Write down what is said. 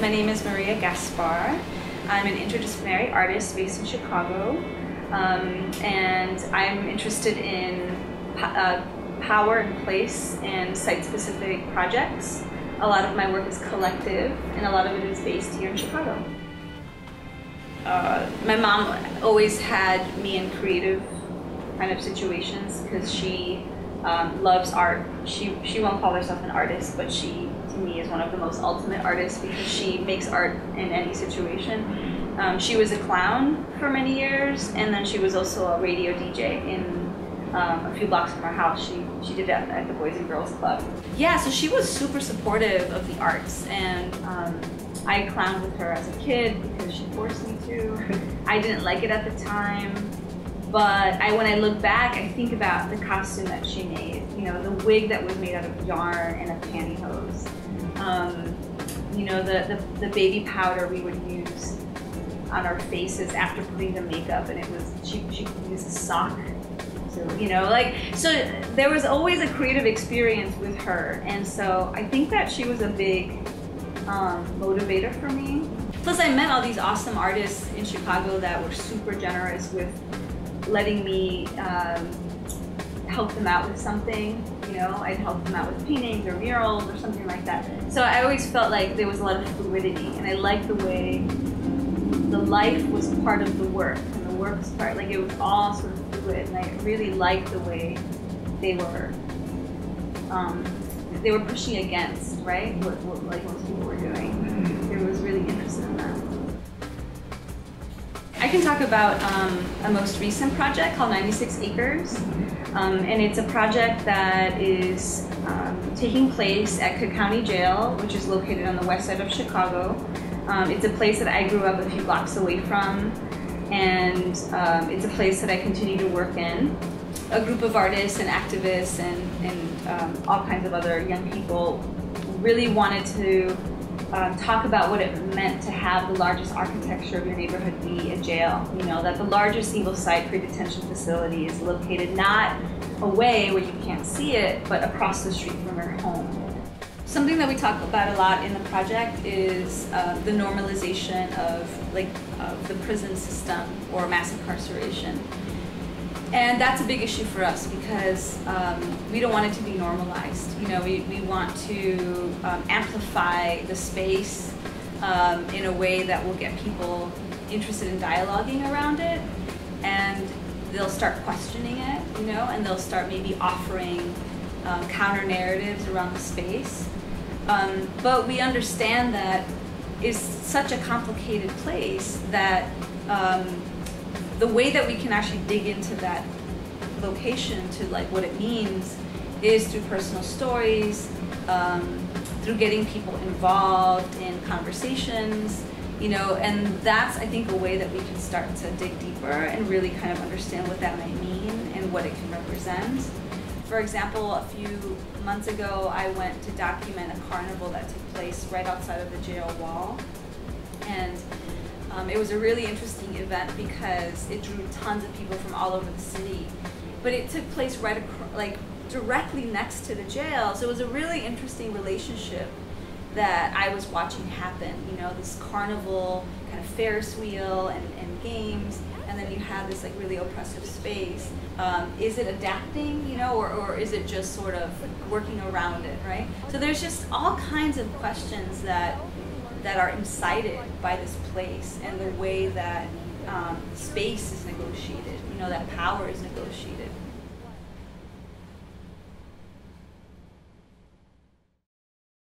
my name is Maria Gaspar. I'm an interdisciplinary artist based in Chicago, and I'm interested in power and place and site-specific projects. A lot of my work is collective, and a lot of it is based here in Chicago. My mom always had me in creative kind of situations because she loves art. She won't call herself an artist, but she, to me, is one of the most ultimate artists because she makes art in any situation. She was a clown for many years, and then she was also a radio DJ in a few blocks from our house. She did that at the Boys and Girls Club. Yeah, so she was super supportive of the arts, and I clowned with her as a kid because she forced me to. I didn't like it at the time. But when I look back, I think about the costume that she made. You know, the wig that was made out of yarn and of pantyhose. You know, the baby powder we would use on our faces after putting the makeup, and it was she used a sock. So, you know, so there was always a creative experience with her, and so I think that she was a big motivator for me. Plus, I met all these awesome artists in Chicago that were super generous with letting me help them out with something. You know, I'd help them out with paintings or murals or something like that. So I always felt like there was a lot of fluidity, and I liked the way the life was part of the work, and the work was part, like it was all sort of fluid, and I really liked the way they were pushing against, right, what like most people were doing. They was really interested in that. I can talk about a most recent project called 96 Acres, and it's a project that is taking place at Cook County Jail, which is located on the west side of Chicago. It's a place that I grew up a few blocks away from, and it's a place that I continue to work in. A group of artists and activists and all kinds of other young people really wanted to talk about what it meant to have the largest architecture of your neighborhood be a jail. You know, that the largest single-site pre-detention facility is located not away where you can't see it, but across the street from your home. Something that we talk about a lot in the project is the normalization of the prison system or mass incarceration. And that's a big issue for us because we don't want it to be normalized. You know, we want to amplify the space in a way that will get people interested in dialoguing around it, and they'll start questioning it, you know, and they'll start maybe offering counter narratives around the space. But we understand that it's such a complicated place that the way that we can actually dig into that location to like what it means is through personal stories, through getting people involved in conversations, you know, and that's, I think, a way that we can start to dig deeper and really kind of understand what that might mean and what it can represent. For example, a few months ago, I went to document a carnival that took place right outside of the jail wall, and it was a really interesting event because it drew tons of people from all over the city, but it took place right directly next to the jail. So it was a really interesting relationship that I was watching happen. You know, this carnival kind of Ferris wheel and games, and then you have this like really oppressive space. Is it adapting, you know, or is it just sort of working around it, right? So there's just all kinds of questions that are incited by this place and the way that space is negotiated, you know, that power is negotiated.